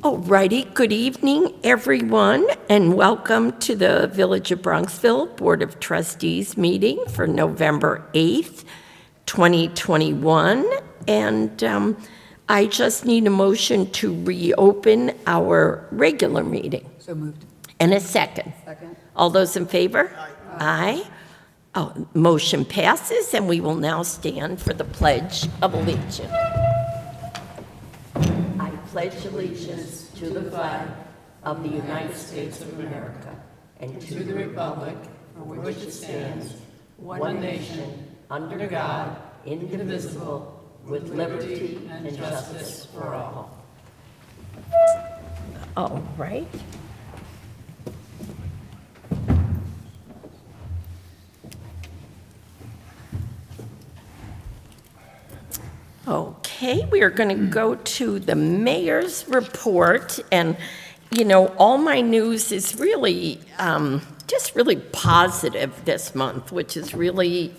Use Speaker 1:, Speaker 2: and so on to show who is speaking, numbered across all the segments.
Speaker 1: Alrighty, good evening, everyone, and welcome to the Village of Bronxville Board of Trustees meeting for November 8th, 2021. And I just need a motion to reopen our regular meeting.
Speaker 2: So moved.
Speaker 1: And a second.
Speaker 2: Second.
Speaker 1: All those in favor? Aye. Oh, motion passes, and we will now stand for the Pledge of Allegiance. I pledge allegiance to the flag of the United States of America and to the republic for which it stands, one nation, under God, indivisible, with liberty and justice for all. All right. Okay, we are going to go to the mayor's report, and all my news is really just really positive this month, which is really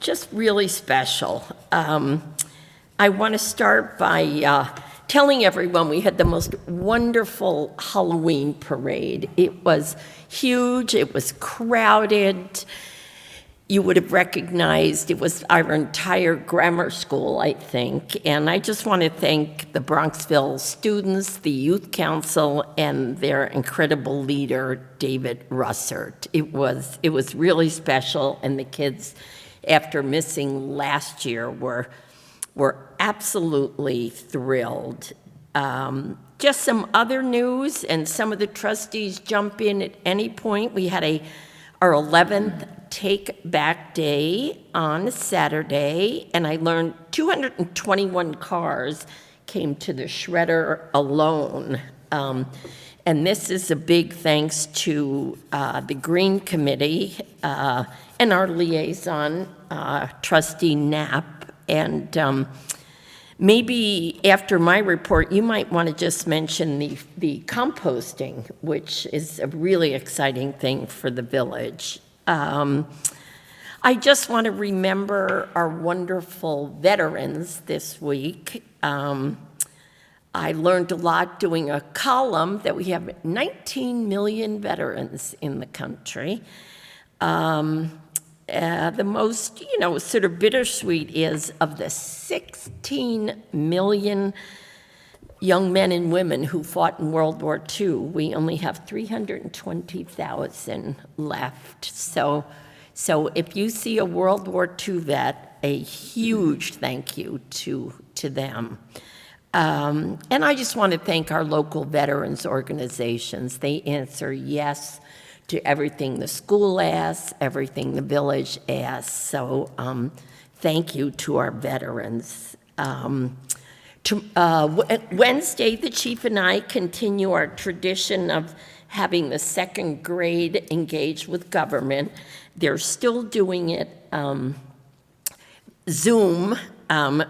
Speaker 1: just really special. I want to start by telling everyone we had the most wonderful Halloween parade. It was huge, it was crowded. You would have recognized it was our entire grammar school, I think. And I just want to thank the Bronxville students, the youth council, and their incredible leader, David Russert. It was really special, and the kids, after missing last year, were absolutely thrilled. Just some other news, and some of the trustees jump in at any point. We had our 11th Take Back Day on Saturday, and I learned 221 cars came to the shredder alone. And this is a big thanks to the Green Committee and our liaison, Trustee Knapp. And maybe after my report, you might want to just mention the composting, which is a really exciting thing for the village. I just want to remember our wonderful veterans this week. I learned a lot doing a column that we have 19 million veterans in the country. The most, sort of bittersweet is of the 16 million young men and women who fought in World War II, we only have 320,000 left. So if you see a World War II vet, a huge thank you to them. And I just want to thank our local veterans organizations. They answer yes to everything the school asks, everything the village asks. So thank you to our veterans. Wednesday, the chief and I continue our tradition of having the second grade engage with government. They're still doing it Zoom.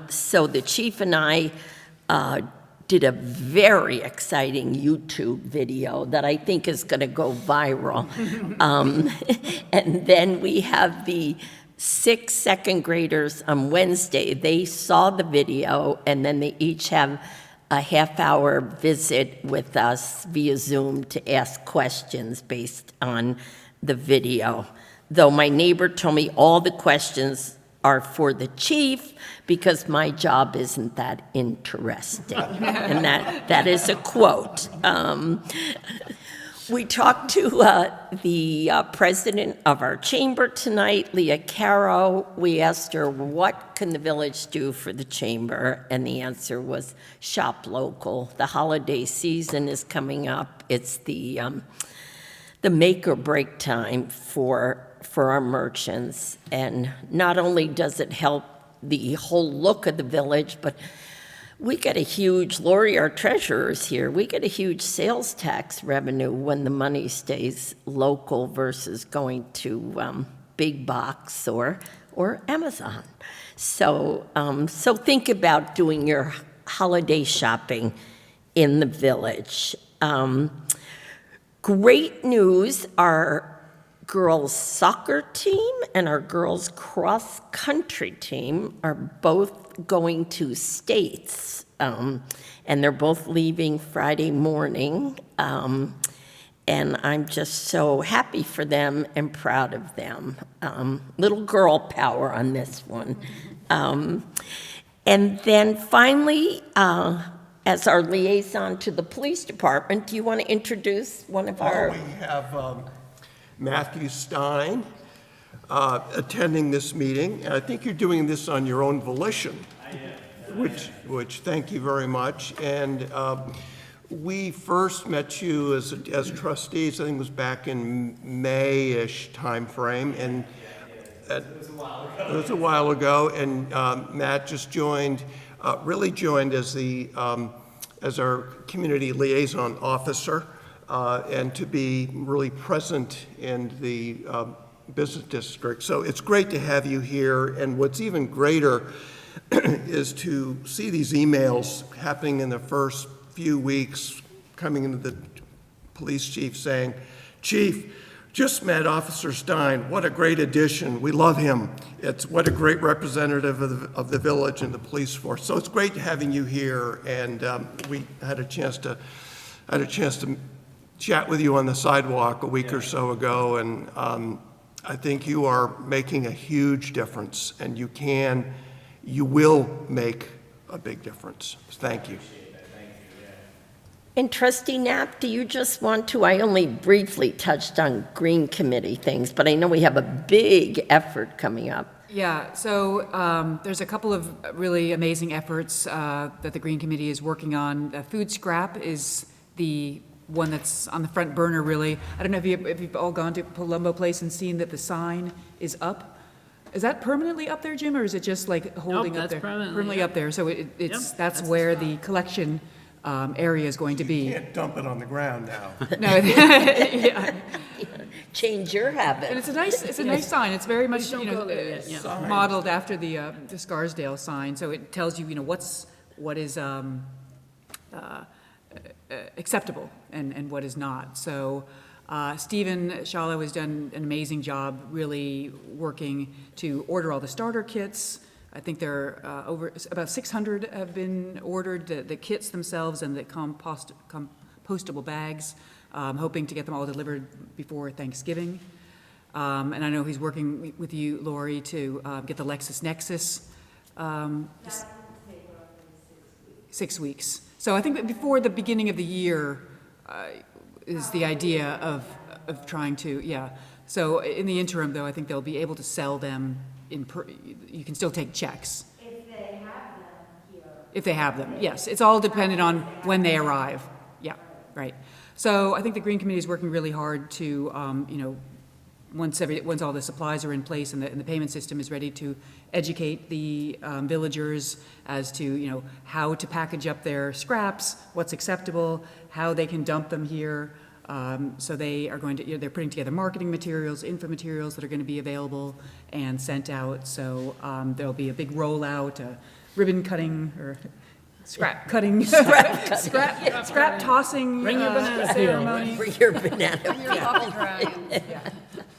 Speaker 1: So the chief and I did a very exciting YouTube video that I think is going to go viral. And then we have the 6 second graders on Wednesday. They saw the video, and then they each have a half-hour visit with us via Zoom to ask questions based on the video. Though my neighbor told me all the questions are for the chief because my job isn't that interesting. And that is a quote. We talked to the president of our chamber tonight, Leah Caro. We asked her, what can the village do for the chamber? And the answer was shop local. The holiday season is coming up. It's the make or break time for our merchants. And not only does it help the whole look of the village, but we get a huge, Lori, our treasurer is here, we get a huge sales tax revenue when the money stays local versus going to big box or Amazon. So think about doing your holiday shopping in the village. Great news, our girls soccer team and our girls cross country team are both going to states, and they're both leaving Friday morning. And I'm just so happy for them and proud of them. Little girl power on this one. And then finally, as our liaison to the police department, do you want to introduce one of our...
Speaker 2: We have Matthew Stein attending this meeting, and I think you're doing this on your own volition. I am. Which thank you very much. And we first met you as trustees, I think it was back in May-ish timeframe, and it was a while ago, and Matt just joined, really joined as our community liaison officer, and to be really present in the business district. So it's great to have you here, and what's even greater is to see these emails happening in the first few weeks, coming into the police chief saying, "Chief, just met Officer Stein. What a great addition. We love him. What a great representative of the village and the police force." So it's great having you here, and we had a chance to chat with you on the sidewalk a week or so ago, and I think you are making a huge difference, and you will make a big difference. Thank you.
Speaker 1: And Trustee Knapp, do you just want to, I only briefly touched on Green Committee things, but I know we have a big effort coming up.
Speaker 3: Yeah, so there's a couple of really amazing efforts that the Green Committee is working on. Food scrap is the one that's on the front burner, really. I don't know if you've all gone to Palumbo Place and seen that the sign is up. Is that permanently up there, Jim, or is it just like holding up there? Permanently up there. So that's where the collection area is going to be.
Speaker 2: You can't dump it on the ground now.
Speaker 3: No, yeah.
Speaker 1: Change your habit.
Speaker 3: And it's a nice sign. It's very much modeled after the Scarsdale sign. So it tells you what is acceptable and what is not. So Stephen Shallow has done an amazing job really working to order all the starter kits. I think there are about 600 have been ordered, the kits themselves and the compostable bags, hoping to get them all delivered before Thanksgiving. And I know he's working with you, Lori, to get the LexisNexis. 6 weeks. So I think that before the beginning of the year is the idea of trying to, yeah. So in the interim, though, I think they'll be able to sell them you can still take checks.
Speaker 4: If they have them here.
Speaker 3: If they have them, yes. It's all dependent on when they arrive. Yeah, right. So I think the Green Committee is working really hard to, once all the supplies are in place and the payment system is ready, to educate the villagers as to, how to package up their scraps, what's acceptable, how they can dump them here. So they are going to, they're putting together marketing materials, info materials that are going to be available and sent out. So there'll be a big rollout, ribbon cutting or scrap cutting, scrap tossing ceremony.
Speaker 1: Bring your banana.
Speaker 3: Yeah.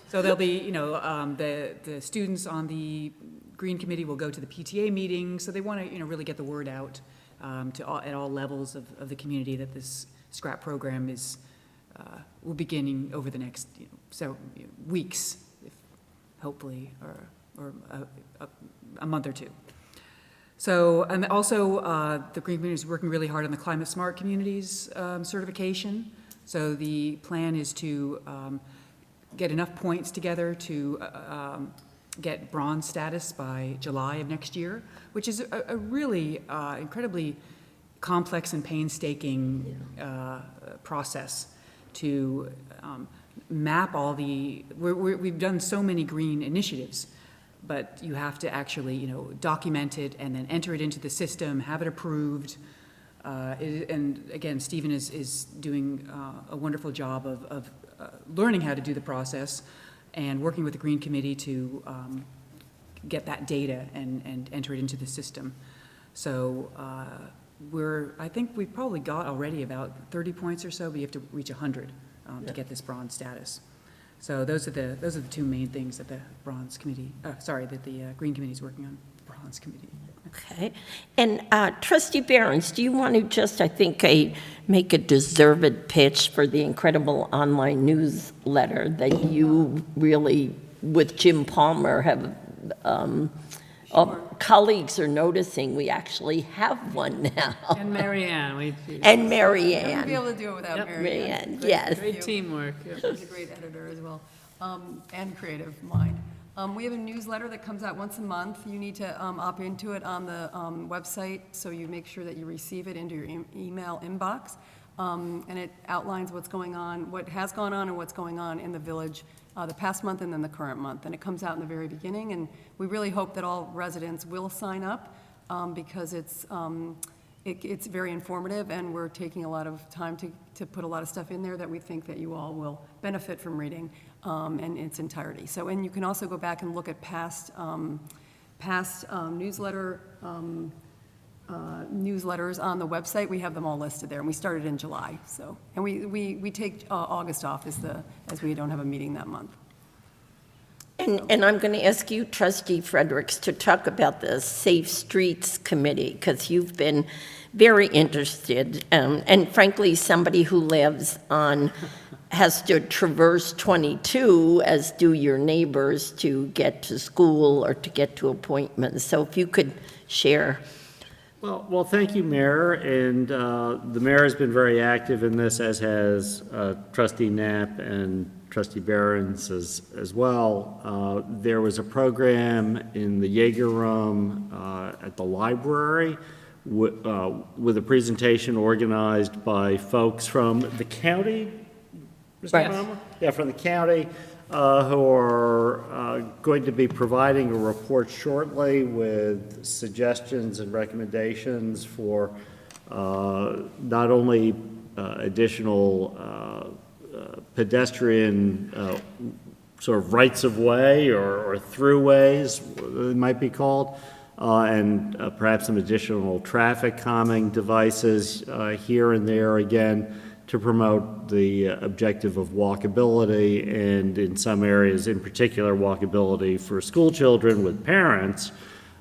Speaker 3: So there'll be, the students on the Green Committee will go to the PTA meeting. So they want to, really get the word out at all levels of the community that this scrap program is. Will beginning over the next weeks, hopefully, or a month or two. So, and also the Green Community is working really hard on the Climate Smart Communities certification. So the plan is to get enough points together to get bronze status by July of next year, which is a really incredibly complex and painstaking process to map all the, we've done so many green initiatives, but you have to actually, document it and then enter it into the system, have it approved. And again, Stephen is doing a wonderful job of learning how to do the process and working with the Green Committee to get that data and enter it into the system. So I think we've probably got already about 30 points or so, but you have to reach 100 to get this bronze status. So those are the two main things that the Bronze Committee, that the Green Committee is working on. Bronze Committee.
Speaker 1: Okay. And Trustee Behrens, do you want to just, I think, make a deserved pitch for the incredible online newsletter that you really, with Jim Palmer, have colleagues are noticing we actually have one now.
Speaker 5: And Mary Ann.
Speaker 1: And Mary
Speaker 6: I wouldn't be
Speaker 1: Ann.
Speaker 6: able to do it without
Speaker 5: Yep.
Speaker 6: Mary
Speaker 1: Mary
Speaker 6: Ann.
Speaker 1: Ann, yes.
Speaker 5: Great teamwork. Yep.
Speaker 6: She's a great editor as well, and creative mind. We have a newsletter that comes out once a month. You need to opt into it on the website, so you make sure that you receive it into your email inbox. And it outlines what's going on, what has gone on and what's going on in the village the past month and then the current month. And it comes out in the very beginning, and we really hope that all residents will sign up because it's very informative, and we're taking a lot of time to put a lot of stuff in there that we think that you all will benefit from reading in its entirety. So, and you can also go back and look at past newsletters on the website. We have them all listed there, and we started in July. So, and we take August off as we don't have a meeting that month.
Speaker 1: And I'm going to ask you, Trustee Fredericks, to talk about the Safe Streets Committee, because you've been very interested, and frankly, somebody who has to traverse 22, as do your neighbors, to get to school or to get to appointments. So if you could share.
Speaker 7: Well, thank you, Mayor, and the Mayor has been very active in this, as has Trustee Knapp and Trustee Behrens as well. There was a program in the Jaeger Room at the library with a presentation organized by folks from the county, Mr.
Speaker 1: Right.
Speaker 7: Palmer? Yeah, from the county, who are going to be providing a report shortly with suggestions and recommendations for not only additional pedestrian sort of rights of way or throughways, it might be called, and perhaps some additional traffic calming devices here and there, again, to promote the objective of walkability, and in some areas, in particular, walkability for school children with parents,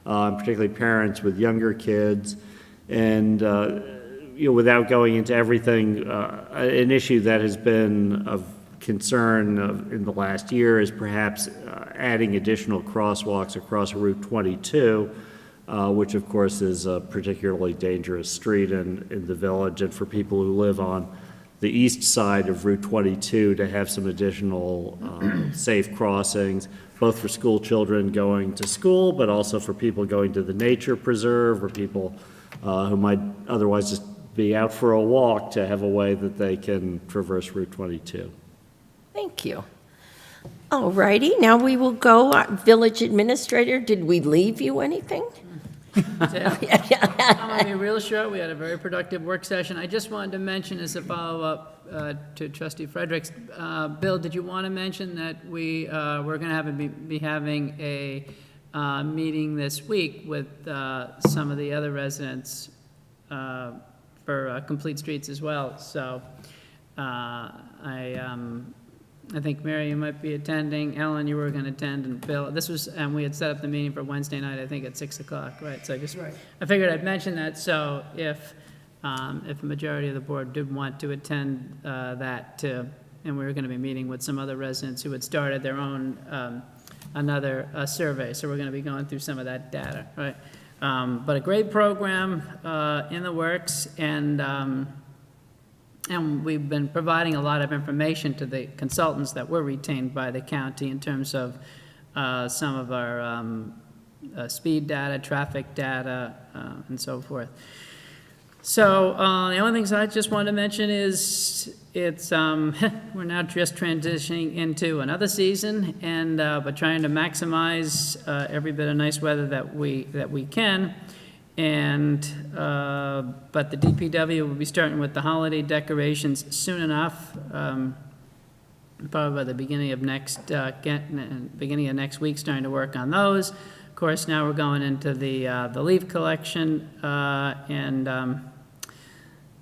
Speaker 7: particularly parents with younger kids. And without going into everything, an issue that has been of concern in the last year is perhaps adding additional crosswalks across Route 22, which of course is a particularly dangerous street in the village, and for people who live on the east side of Route 22 to have some additional safe crossings, both for school children going to school, but also for people going to the nature preserve, or people who might otherwise just be out for a walk, to have a way that they can traverse Route 22.
Speaker 1: Thank you. All righty, now we will go, Village Administrator, did we leave you anything?
Speaker 5: I'm going to be real short. We had a very productive work session. I just wanted to mention, as a follow-up to Trustee Fredericks, Bill, did you want to mention that we're going to be having a meeting this week with some of the other residents for Complete Streets as well? So I think, Mary, you might be attending. Ellen, you were going to attend, and Bill. And we had set up the meeting for Wednesday night, I think, at 6 o'clock, right? So I figured I'd mention that. So if a majority of the board did want to attend that too, and we were going to be meeting with some other residents who had started their own another survey. So we're going to be going through some of that data, right? But a great program in the works, and we've been providing a lot of information to the consultants that were retained by the county in terms of some of our speed data, traffic data, and so forth. So the only things I just wanted to mention is we're now just transitioning into another season, and but trying to maximize every bit of nice weather that we can. And but the DPW will be starting with the holiday decorations soon enough, probably by the beginning of next week, starting to work on those. Of course, now we're going into the leaf collection, and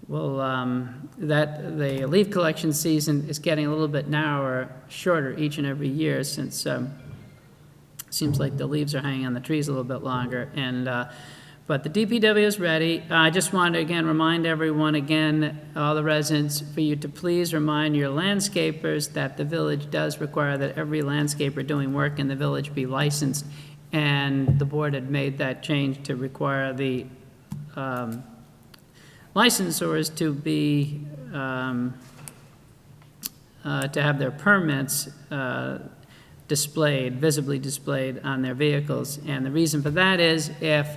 Speaker 5: the leaf collection season is getting a little bit narrower, shorter each and every year, since seems like the leaves are hanging on the trees a little bit longer. But the DPW is ready. I just want to again remind everyone again, all the residents, for you to please remind your landscapers that the village does require that every landscaper doing work in the village be licensed. And the board had made that change to require the licensors to be, to have their permits displayed, visibly displayed on their vehicles. And the reason for that is if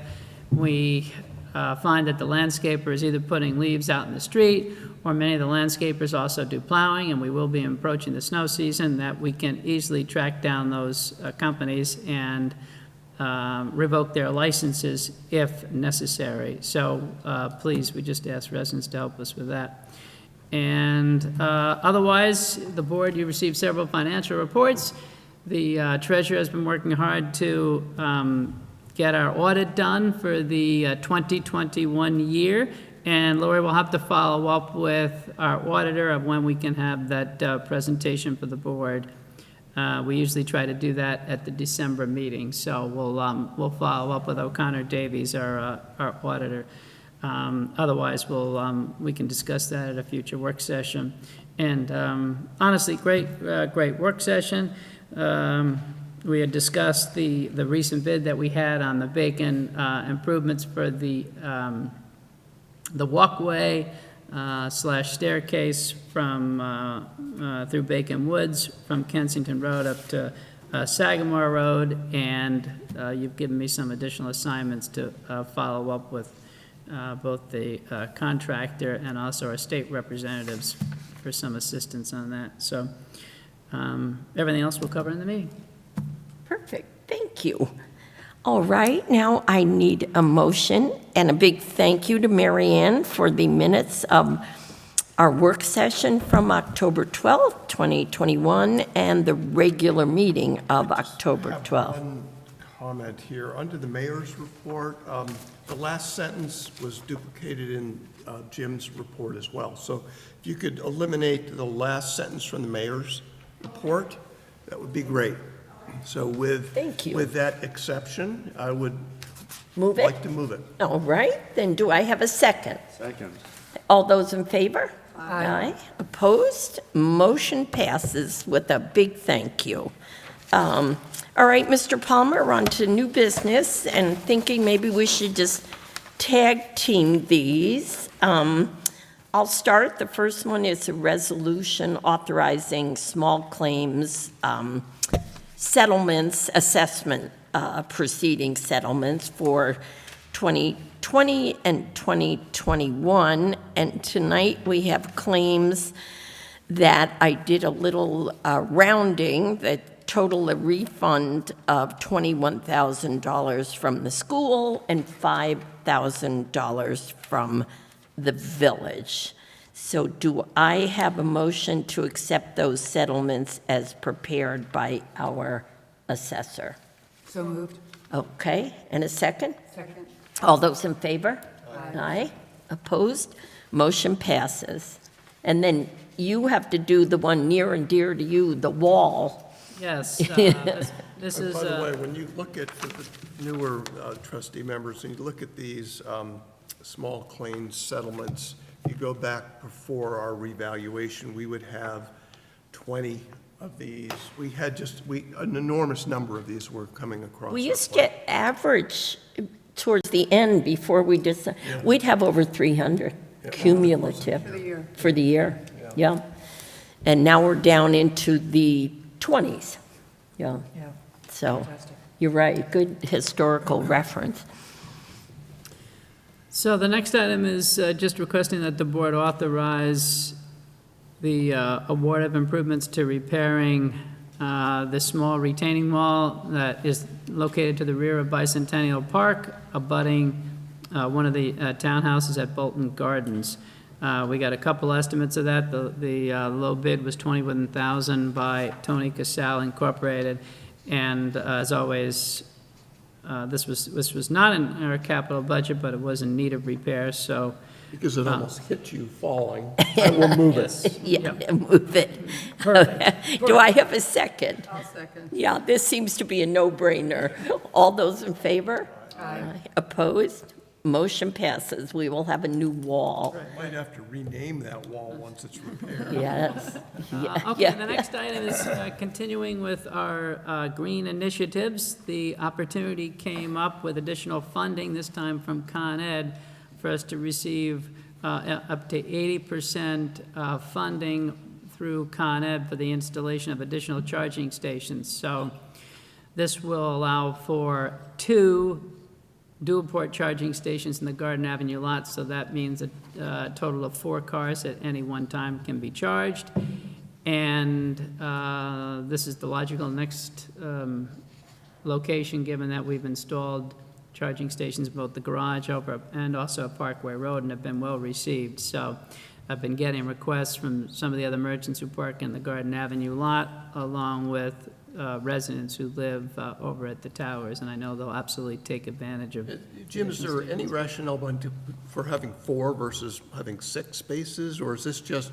Speaker 5: we find that the landscaper is either putting leaves out in the street, or many of the landscapers also do plowing, and we will be approaching the snow season, that we can easily track down those companies and revoke their licenses if necessary. So please, we just ask residents to help us with that. And otherwise, the board, you received several financial reports. The treasurer has been working hard to get our audit done for the 2021 year, and Lori will have to follow up with our auditor of when we can have that presentation for the board. We usually try to do that at the December meeting, so we'll follow up with O'Connor Davies, our auditor. Otherwise, we can discuss that at a future work session. And honestly, great work session. We had discussed the recent bid that we had on the Bacon improvements for the walkway / staircase from through Bacon Woods from Kensington Road up to Sagamore Road, and you've given me some additional assignments to follow up with both the contractor and also our state representatives for some assistance on that. So everything else we'll cover in the meeting.
Speaker 1: Perfect, thank you. All right, now I need a motion and a big thank you to Mary Ann for the minutes of our work session from October 12th, 2021, and the regular meeting of October 12th.
Speaker 2: One comment here. Under the mayor's report, the last sentence was duplicated in Jim's report as well. So if you could eliminate the last sentence from the mayor's report, that would be great. So
Speaker 1: Thank you.
Speaker 2: with that exception, I would
Speaker 1: Move it?
Speaker 2: like to move it.
Speaker 1: All right, then do I have a second?
Speaker 7: Second.
Speaker 1: All those in favor? Aye. Opposed? Motion passes with a big thank you. All right, Mr. Palmer, on to new business, and thinking maybe we should just tag team these. I'll start. The first one is a resolution authorizing small claims settlements, assessment proceeding settlements for 2020 and 2021. And tonight we have claims that I did a little rounding that total a refund of $21,000 from the school and $5,000 from the village. So do I have a motion to accept those settlements as prepared by our assessor?
Speaker 6: So moved.
Speaker 1: Okay, and a second?
Speaker 6: Second.
Speaker 1: All those in favor? Aye. Opposed? Motion passes. And then you have to do the one near and dear to you, the wall.
Speaker 5: Yes, this is,
Speaker 2: By the way, when you look at, for the newer trustee members, and you look at these small claims settlements, you go back before our revaluation, we would have 20 of these. We had an enormous number of these were coming across.
Speaker 1: We
Speaker 2: our
Speaker 1: used to
Speaker 2: plate.
Speaker 1: get average towards the end before we decide. We'd have over 300 cumulative.
Speaker 6: For the year.
Speaker 1: For the year, yeah. And now we're down into the 20s, yeah.
Speaker 3: Yeah,
Speaker 1: So,
Speaker 3: fantastic.
Speaker 1: you're right, good historical reference.
Speaker 5: so the next item is just requesting that the board authorize the award of improvements to repairing the small retaining wall that is located to the rear of Bicentennial Park, abutting one of the townhouses at Bolton Gardens. We got a couple estimates of that. The low bid was $21,000 by Tony Casal Incorporated. And as always, This was not in our capital budget, but it was in need of repair, so.
Speaker 2: Because it almost hit you falling. I will move it.
Speaker 1: Yeah, move it. Do I have a second?
Speaker 6: I'll second.
Speaker 1: Yeah, this seems to be a no-brainer. All those in favor? Aye. Opposed? Motion passes. We will have a new wall.
Speaker 2: Might have to rename that wall once it's repaired.
Speaker 1: Yes.
Speaker 5: Okay, the next item is continuing with our green initiatives. The opportunity came up with additional funding, this time from Con Ed, for us to receive up to 80% funding through Con Ed for the installation of additional charging stations. So this will allow for 2 dual-port charging stations in the Garden Avenue lot, so that means a total of 4 cars at any one time can be charged. And this is the logical next location, given that we've installed charging stations in both the garage over and also at Parkway Road and have been well received. So I've been getting requests from some of the other merchants who park in the Garden Avenue lot, along with residents who live over at the towers, and I know they'll absolutely take advantage of.
Speaker 2: Jim, is there any rationale for having 4 versus having 6 spaces, or is this just,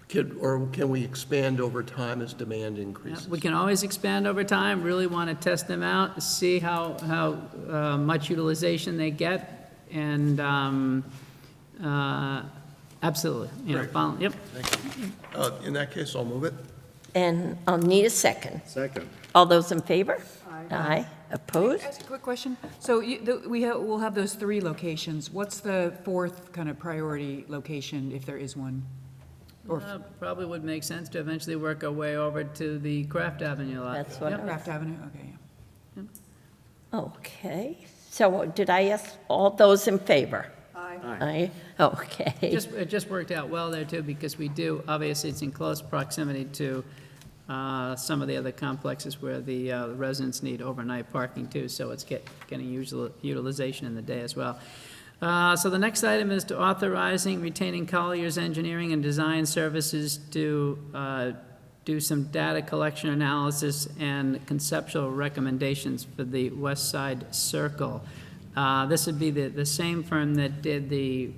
Speaker 2: can we expand over time as demand increases?
Speaker 5: We can always expand over time, really want to test them out, see how much utilization they get, and absolutely,
Speaker 2: Great.
Speaker 5: Yep.
Speaker 2: Thank you. In that case, I'll move it.
Speaker 1: And I'll need a second.
Speaker 7: Second.
Speaker 1: All those in favor? Aye. Opposed?
Speaker 3: Ask a quick question. So we'll have those 3 locations. What's the 4th kind of priority location, if there is one? Or
Speaker 5: Probably would make sense to eventually work our way over to the Craft Avenue lot.
Speaker 1: That's what,
Speaker 3: Craft Avenue? Okay, yeah.
Speaker 1: okay. So did I ask all those in favor?
Speaker 6: Aye.
Speaker 1: Aye. Okay.
Speaker 5: It just worked out well there, too, because we do, obviously, it's in close proximity to some of the other complexes where the residents need overnight parking, too, so it's getting utilization in the day as well. So the next item is to authorizing retaining Collier's Engineering and Design Services to do some data collection analysis and conceptual recommendations for the West Side Circle. This would be the same firm that did the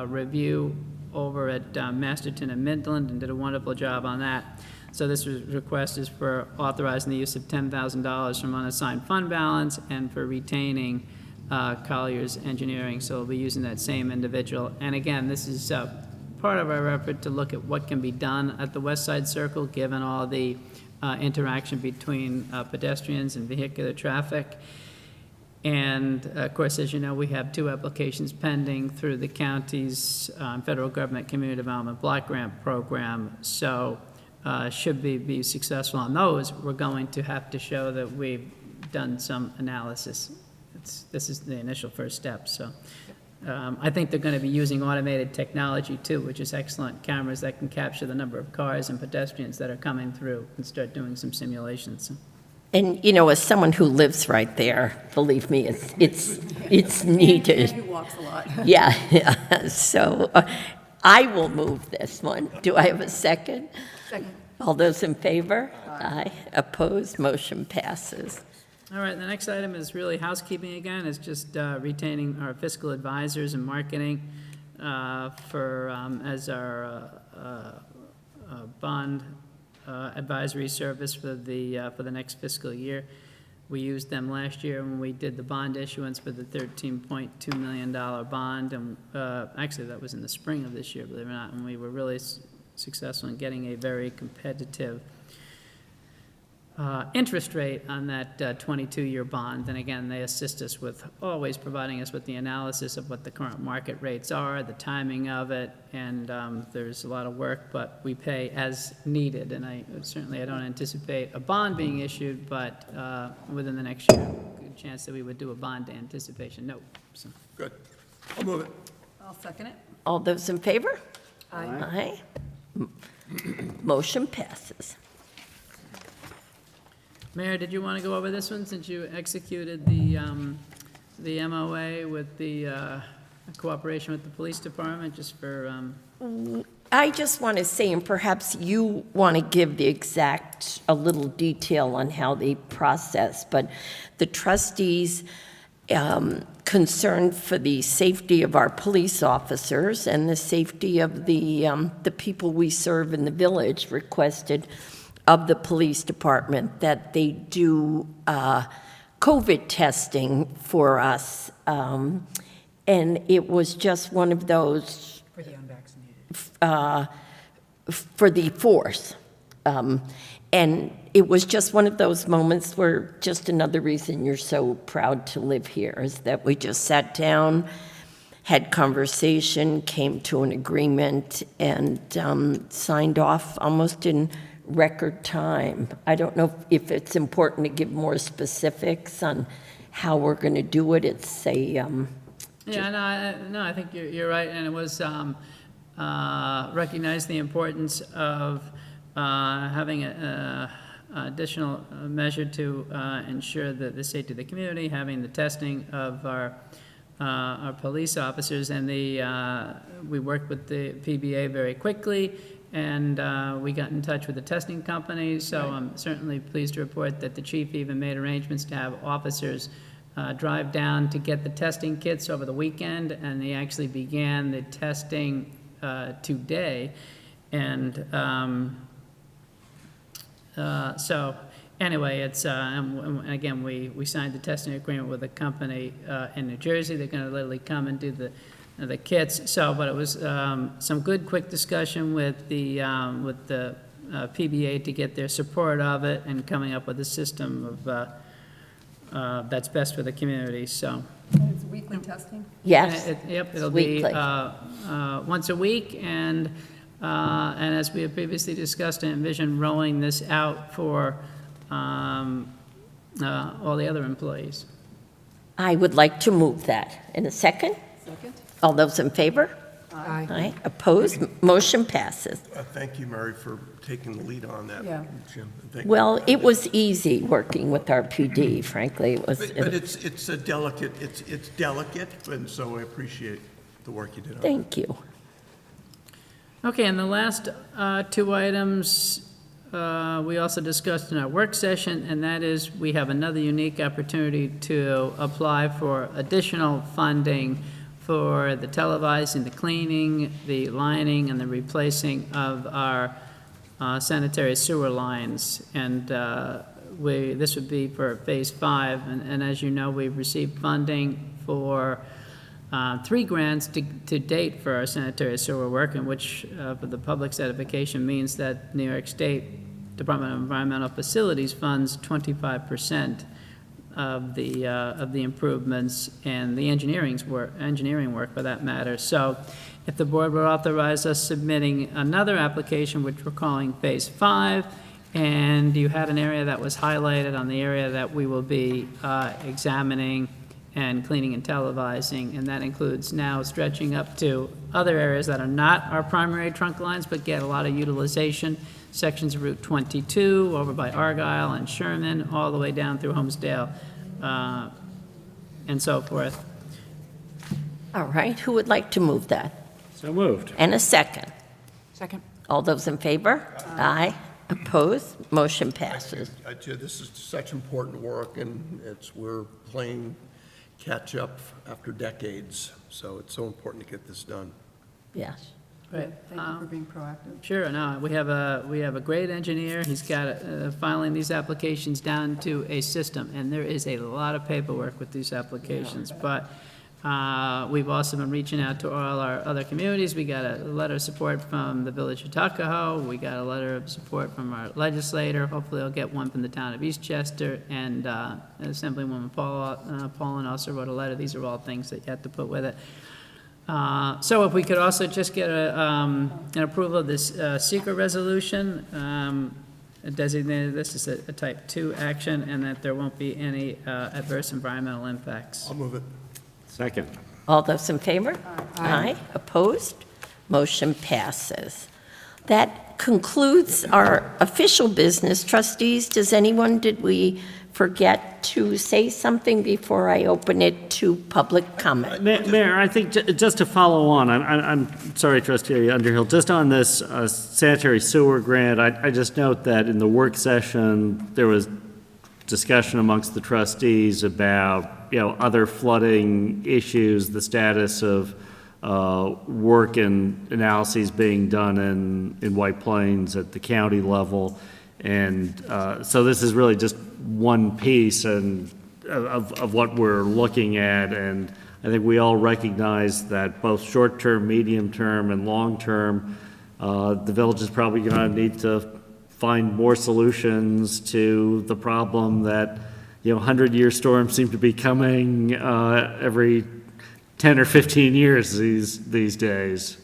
Speaker 5: review over at Masterton and Midland and did a wonderful job on that. So this request is for authorizing the use of $10,000 from unassigned fund balance and for retaining Collier's Engineering. So we'll be using that same individual. And again, this is part of our effort to look at what can be done at the West Side Circle, given all the interaction between pedestrians and vehicular traffic. And, of course, as you know, we have 2 applications pending through the county's federal government community development block grant program. So should we be successful on those, we're going to have to show that we've done some analysis. This is the initial first step. So I think they're going to be using automated technology, too, which is excellent. Cameras that can capture the number of cars and pedestrians that are coming through and start doing some simulations.
Speaker 1: And, as someone who lives right there, believe me, it's needed.
Speaker 6: Who walks a lot.
Speaker 1: Yeah. So I will move this one. Do I have a second?
Speaker 6: Second.
Speaker 1: All those in favor? Aye. Opposed? Motion passes.
Speaker 5: All right, the next item is really housekeeping again. It's just retaining our fiscal advisors and marketing as our bond advisory service for the next fiscal year. We used them last year when we did the bond issuance for the $13.2 million bond, and actually that was in the spring of this year, believe it or not, and we were really successful in getting a very competitive interest rate on that 22-year bond. And again, they assist us with always providing us with the analysis of what the current market rates are, the timing of it, and there's a lot of work, but we pay as needed. And I don't anticipate a bond being issued, but within the next year, good chance that we would do a bond anticipation note. So.
Speaker 2: Good. I'll move it.
Speaker 6: I'll second it.
Speaker 1: All those in favor?
Speaker 6: Aye.
Speaker 1: Aye. Motion passes.
Speaker 5: Mayor, did you want to go over this one since you executed the MOA with the cooperation with the police department, just for?
Speaker 1: I just want to say, and perhaps you want to give the a little detail on how they process, but the trustees concerned for the safety of our police officers and the safety of the people we serve in the village, requested of the police department that they do COVID testing for us. And it was just one of those
Speaker 3: For the unvaccinated.
Speaker 1: for the force. And it was just one of those moments where just another reason you're so proud to live here is that we just sat down, had conversation, came to an agreement, and signed off almost in record time. I don't know if it's important to give more specifics on how we're going to do it. It's a...
Speaker 5: Yeah, no, I think you're right, and it was recognize the importance of having an additional measure to ensure that the safety of the community, having the testing of our police officers, and we worked with the PBA very quickly, and we got in touch with the testing companies, so I'm certainly pleased to report that the chief even made arrangements to have officers drive down to get the testing kits over the weekend, and they actually began the testing today. And so anyway, it's, and again, we signed the testing agreement with a company in New Jersey. They're going to literally come and do the kits. So, but it was some good, quick discussion with the PBA to get their support of it and coming up with a system of that's best for the community, so.
Speaker 6: And it's weekly testing?
Speaker 1: Yes.
Speaker 5: Yep, it'll be
Speaker 1: Weekly.
Speaker 5: once a week, and as we have previously discussed, I envision rolling this out for all the other employees.
Speaker 1: I would like to move that. In a second?
Speaker 6: Second?
Speaker 1: All those in favor?
Speaker 6: Aye.
Speaker 1: Aye. Opposed? Motion passes.
Speaker 2: Thank you, Mary, for taking the lead on that.
Speaker 6: Yeah.
Speaker 2: Jim. Thank-
Speaker 1: Well, it was easy working with our PD, frankly. It was.
Speaker 2: But it's a delicate, it's delicate, and so I appreciate the work you did on it.
Speaker 1: Thank you.
Speaker 5: Okay, and the last two items we also discussed in our work session, and that is we have another unique opportunity to apply for additional funding for the televising, the cleaning, the lining, and the replacing of our sanitary sewer lines. And this would be for Phase 5, and as you know, we've received funding for 3 grants to date for our sanitary sewer work, in which for the public certification means that New York State Department of Environmental Facilities funds 25% of the improvements and the engineering work for that matter. So if the board would authorize us submitting another application, which we're calling Phase 5, and you had an area that was highlighted on the area that we will be examining and cleaning and televising, and that includes now stretching up to other areas that are not our primary trunk lines but get a lot of utilization, sections of Route 22 over by Argyle and Sherman, all the way down through Homesdale, and so forth.
Speaker 1: All right, who would like to move that?
Speaker 7: So moved.
Speaker 1: And a second.
Speaker 3: Second.
Speaker 1: All those in favor? Aye. Opposed? Motion passes.
Speaker 2: This is such important work, and we're playing catch-up after decades, so it's so important to get this done.
Speaker 1: Yes.
Speaker 5: Right.
Speaker 6: Thank you for being proactive.
Speaker 5: Sure, no, we have a great engineer. He's got filing these applications down to a system, and there is a lot of paperwork with these applications. But we've also been reaching out to all our other communities. We got a letter of support from the Village of Tuckahoe. We got a letter of support from our legislator. Hopefully, I'll get one from the town of Eastchester. And Assemblywoman Paulin also wrote a letter. These are all things that you have to put with it. So if we could also just get an approval of this secret resolution, designated this as a type 2 action, and that there won't be any adverse environmental impacts.
Speaker 2: I'll move it.
Speaker 7: Second.
Speaker 1: All those in favor? Aye. Opposed? Motion passes. That concludes our official business. Trustees, did we forget to say something before I open it to public comment?
Speaker 7: Mayor, I think just to follow on, I'm sorry, Trustee Underhill, just on this sanitary sewer grant, I just note that in the work session, there was discussion amongst the trustees about, other flooding issues, the status of work and analyses being done in White Plains at the county level. And so this is really just one piece of what we're looking at. And I think we all recognize that both short-term, medium-term, and long-term, the village is probably going to need to find more solutions to the problem that, 100-year storms seem to be coming every 10 or 15 years these days.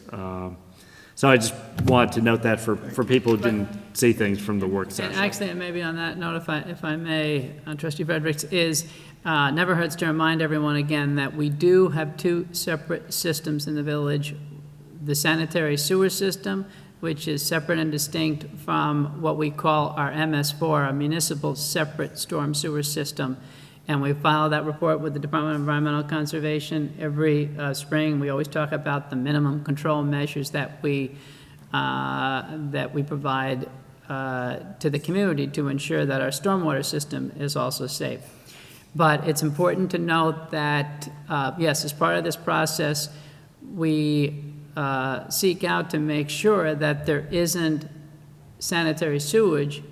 Speaker 7: So I just wanted to note that for people who didn't see things from the work session.
Speaker 5: And actually, and maybe on that note, if I may, Trustee Fredericks, is never hurts to remind everyone again that we do have two separate systems in the village. The sanitary sewer system, which is separate and distinct from what we call our MS4, our municipal separate storm sewer system. And we file that report with the Department of Environmental Conservation every spring. We always talk about the minimum control measures that we provide to the community to ensure that our stormwater system is also safe. But it's important to note that, yes, as part of this process, we seek out to make sure that there isn't sanitary sewage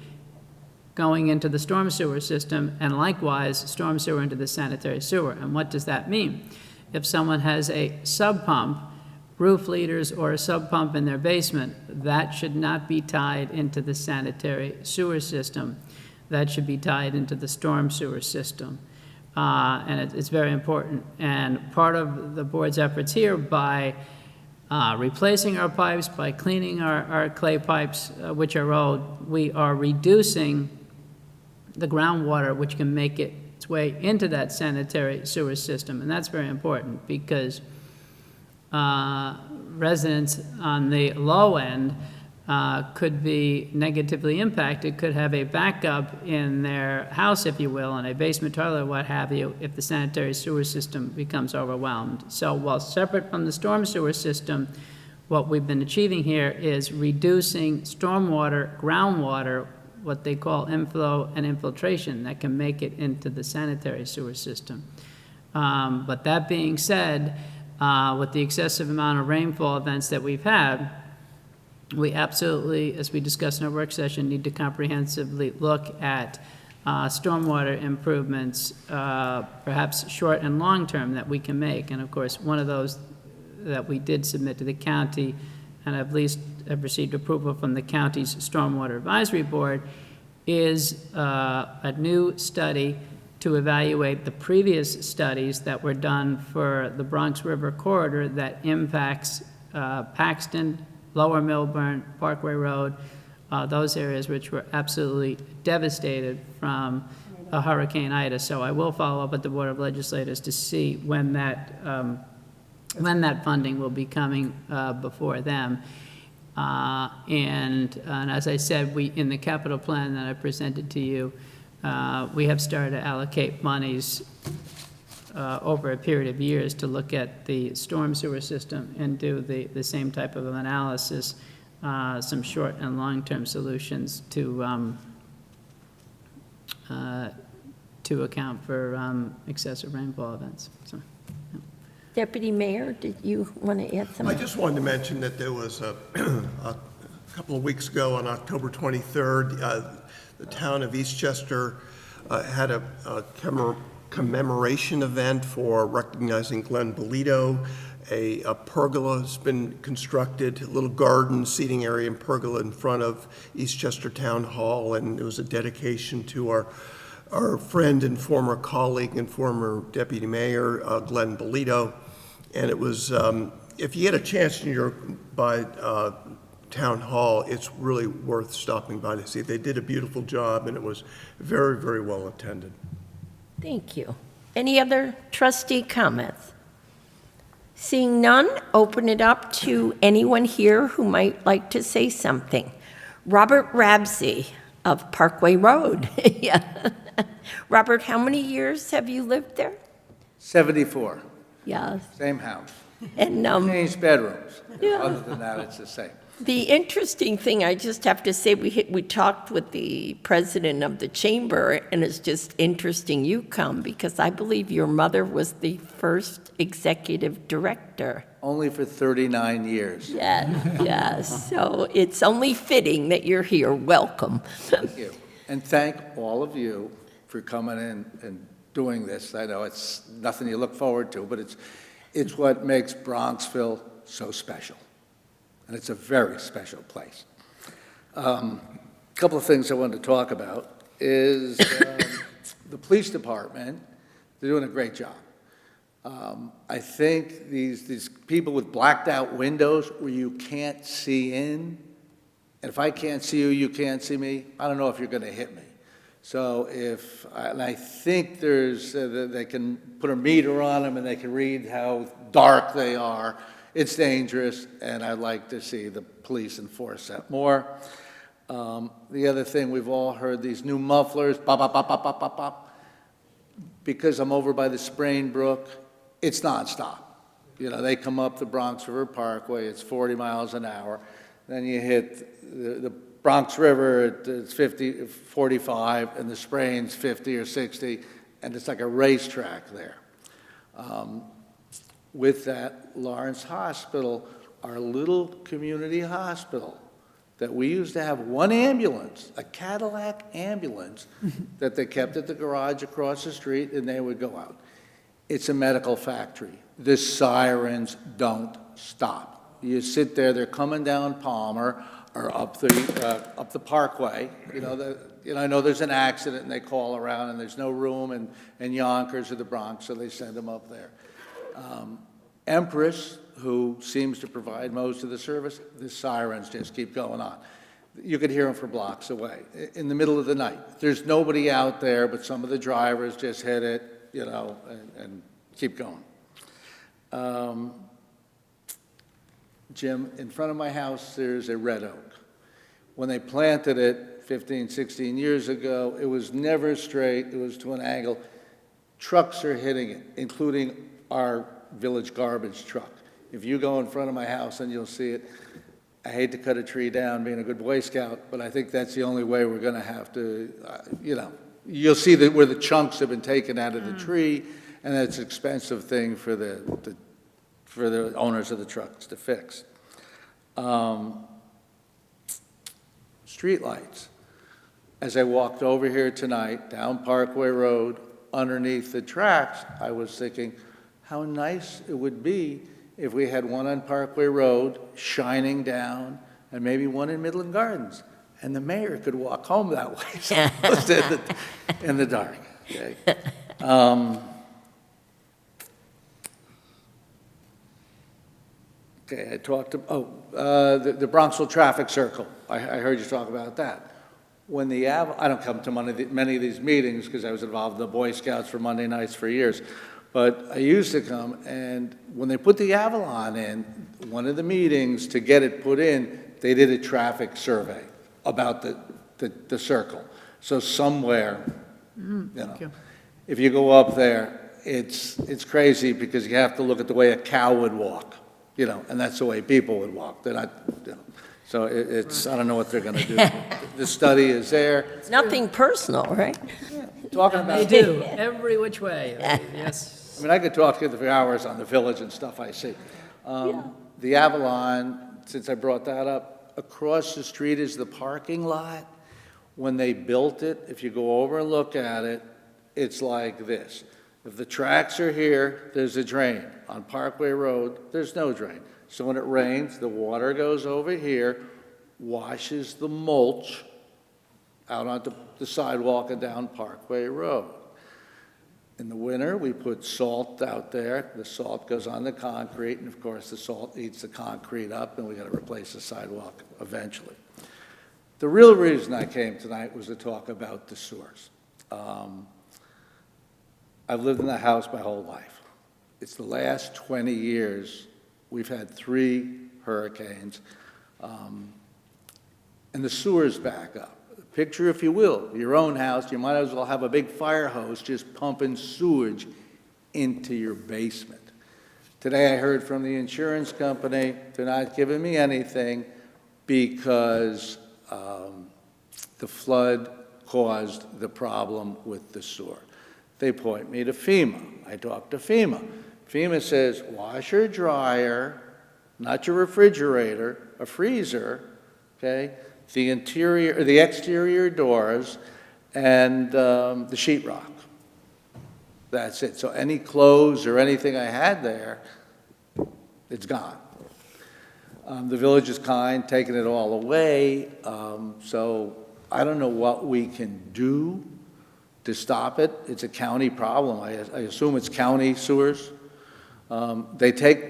Speaker 5: going into the storm sewer system, and likewise, storm sewer into the sanitary sewer. And what does that mean? If someone has a sub pump, roof leaders, or a sub pump in their basement, that should not be tied into the sanitary sewer system. That should be tied into the storm sewer system. And it's very important. And part of the board's efforts here by replacing our pipes, by cleaning our clay pipes, which are old, we are reducing the groundwater, which can make its way into that sanitary sewer system. And that's very important because residents on the low end could be negatively impacted, could have a backup in their house, if you will, in a basement toilet, what have you, if the sanitary sewer system becomes overwhelmed. So while separate from the storm sewer system, what we've been achieving here is reducing stormwater, groundwater, what they call inflow and infiltration that can make it into the sanitary sewer system. But that being said, with the excessive amount of rainfall events that we've had, we absolutely, as we discussed in our work session, need to comprehensively look at stormwater improvements, perhaps short and long term, that we can make. And of course, one of those that we did submit to the county, and at least have received approval from the county's Stormwater Advisory Board, is a new study to evaluate the previous studies that were done for the Bronx River corridor that impacts Paxton, Lower Millburn, Parkway Road, those areas which were absolutely devastated from Hurricane Ida. So I will follow up with the Board of Legislators to see when that funding will be coming before them. And as I said, in the capital plan that I presented to you, we have started to allocate monies over a period of years to look at the storm sewer system and do the same type of analysis, some short and long-term solutions to account for excessive rainfall events. So.
Speaker 1: Deputy Mayor, did you want to add something?
Speaker 2: I just wanted to mention that there was a couple of weeks ago on October 23rd, the town of Eastchester had a commemoration event for recognizing Glenn Bolito. A pergola has been constructed, a little garden seating area and pergola in front of Eastchester Town Hall, and it was a dedication to our friend and former colleague and former deputy mayor, Glenn Bolito. And it was, if you get a chance and you're by Town Hall, it's really worth stopping by to see. They did a beautiful job, and it was very, very well attended.
Speaker 1: Thank you. Any other trustee comments? Seeing none, open it up to anyone here who might like to say something. Robert Rabsey of Parkway Road. Yeah. Robert, how many years have you lived there?
Speaker 8: 74,
Speaker 1: Yes.
Speaker 8: same house.
Speaker 1: And
Speaker 8: Changed bedrooms.
Speaker 1: Yeah.
Speaker 8: Other than that, it's the same.
Speaker 1: The interesting thing, I just have to say, we talked with the president of the chamber, and it's just interesting you come, because I believe your mother was the first executive director.
Speaker 8: Only for 39 years.
Speaker 1: Yes, yes, so it's only fitting that you're here. Welcome.
Speaker 8: Thank you. And thank all of you for coming in and doing this. I know it's nothing you look forward to, but it's what makes Bronxville so special. And it's a very special place. A couple of things I wanted to talk about is the police department, they're doing a great job. I think these people with blacked out windows where you can't see in, and if I can't see you, you can't see me, I don't know if you're going to hit me. So and I think they can put a meter on them and they can read how dark they are. It's dangerous, and I'd like to see the police enforce that more. The other thing, we've all heard these new mufflers, bop, bop, bop, bop, bop, bop, bop. Because I'm over by the Sprain Brook, it's nonstop. You know, they come up the Bronx River Parkway, it's 40 miles an hour. Then you hit the Bronx River, it's 50, 45, and the Sprain's 50 or 60, and it's like a racetrack there. With that, Lawrence Hospital, our little community hospital, that we used to have one ambulance, a Cadillac ambulance, that they kept at the garage across the street, and they would go out. It's a medical factory. The sirens don't stop. You sit there, they're coming down Palmer or up the Parkway. I know there's an accident, and they call around, and there's no room in Yonkers or the Bronx, so they send them up there. Empress, who seems to provide most of the service, the sirens just keep going on. You could hear them for blocks away in the middle of the night. There's nobody out there, but some of the drivers just hit it, and keep going. Jim, in front of my house, there's a red oak. When they planted it 15, 16 years ago, it was never straight, it was to an angle. Trucks are hitting it, including our village garbage truck. If you go in front of my house, and you'll see it. I hate to cut a tree down, being a good Boy Scout, but I think that's the only way we're going to have to, you'll see that where the chunks have been taken out of the tree, and that's an expensive thing for the owners of the trucks to fix. Streetlights. As I walked over here tonight, down Parkway Road, underneath the tracks, I was thinking, how nice it would be if we had one on Parkway Road shining down, and maybe one in Midland Gardens, and the mayor could walk home that way, so in the dark. Okay. I talked to, the Bronxville Traffic Circle. I heard you talk about that. When I don't come to many of these meetings because I was involved in the Boy Scouts for Monday nights for years. But I used to come, and when they put the Avalon in, one of the meetings to get it put in, they did a traffic survey about the circle. So somewhere, if you go up there, it's crazy because you have to look at the way a cow would walk, and that's the way people would walk. They're not, so I don't know what they're going to do. The study is there.
Speaker 1: It's nothing personal, right?
Speaker 8: Talking about
Speaker 5: They do, every which way, yes.
Speaker 8: I mean, I could talk to you for hours on the village and stuff I see. The Avalon, since I brought that up, across the street is the parking lot. When they built it, if you go over and look at it, it's like this. If the tracks are here, there's a drain. On Parkway Road, there's no drain. So when it rains, the water goes over here, washes the mulch out onto the sidewalk and down Parkway Road. In the winter, we put salt out there. The salt goes on the concrete, and of course, the salt eats the concrete up, and we got to replace the sidewalk eventually. The real reason I came tonight was to talk about the sewers. I've lived in the house my whole life. It's the last 20 years we've had 3 hurricanes, and the sewers back up. Picture, if you will, your own house, you might as well have a big fire hose just pumping sewage into your basement. Today I heard from the insurance company, they're not giving me anything, because the flood caused the problem with the sewer. They point me to FEMA. I talk to FEMA. FEMA says, washer, dryer, not your refrigerator, a freezer, okay? The interior, the exterior doors, and the sheetrock. That's it. So any clothes or anything I had there, it's gone. The village is kind, taking it all away, so I don't know what we can do to stop it. It's a county problem. I assume it's county sewers. They take,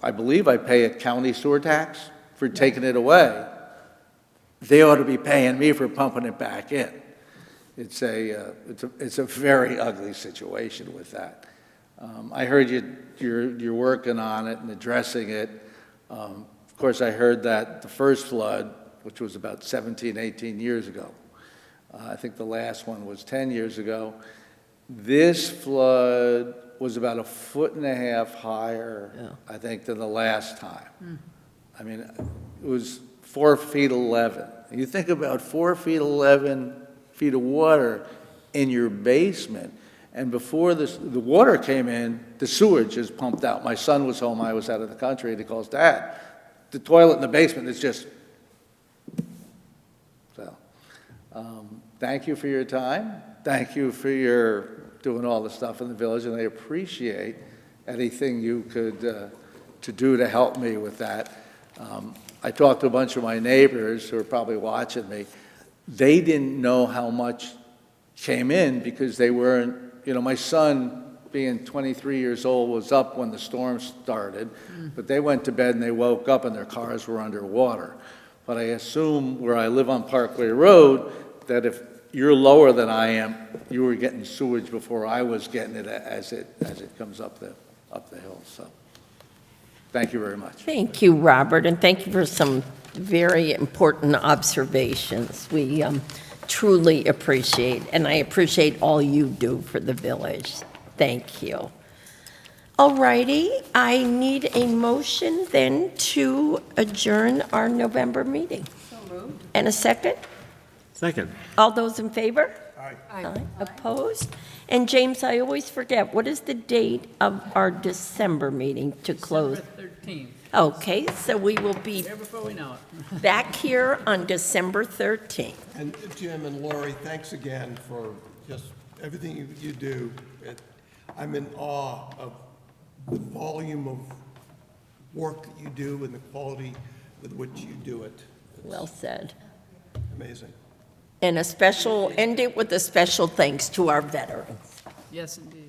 Speaker 8: I believe I pay a county sewer tax for taking it away. They ought to be paying me for pumping it back in. It's a very ugly situation with that. I heard you're working on it and addressing it. Of course, I heard that the first flood, which was about 17, 18 years ago, I think the last one was 10 years ago. This flood was about 1.5 feet higher, I think, than the last time. I mean, it was 4'11". You think about 4'11" of water in your basement, and before the water came in, the sewage is pumped out. My son was home, I was out of the country, and he calls, Dad, the toilet in the basement is just, so. Thank you for your time. Thank you for your doing all the stuff in the village, and I appreciate anything you could to do to help me with that. I talked to a bunch of my neighbors who are probably watching me. They didn't know how much came in because they weren't, you know, my son, being 23 years old, was up when the storm started, but they went to bed and they woke up and their cars were underwater. But I assume where I live on Parkway Road, that if you're lower than I am, you were getting sewage before I was getting it as it comes up the hill. So, thank you very much.
Speaker 1: Thank you, Robert, and thank you for some very important observations. We truly appreciate, and I appreciate all you do for the village. Thank you. All righty, I need a motion then to adjourn our November meeting.
Speaker 6: So moved.
Speaker 1: And a second?
Speaker 7: Second.
Speaker 1: All those in favor?
Speaker 6: Aye.
Speaker 1: Opposed? And James, I always forget, what is the date of our December meeting to close?
Speaker 5: December 13th,
Speaker 1: Okay, so we will be
Speaker 5: there before we know it.
Speaker 1: back here on December 13th.
Speaker 2: And Jim and Lori, thanks again for just everything you do. I'm in awe of the volume of work that you do and the quality with which you do it.
Speaker 1: Well said.
Speaker 2: Amazing.
Speaker 1: And end it with a special thanks to our veterans.
Speaker 5: Yes, indeed.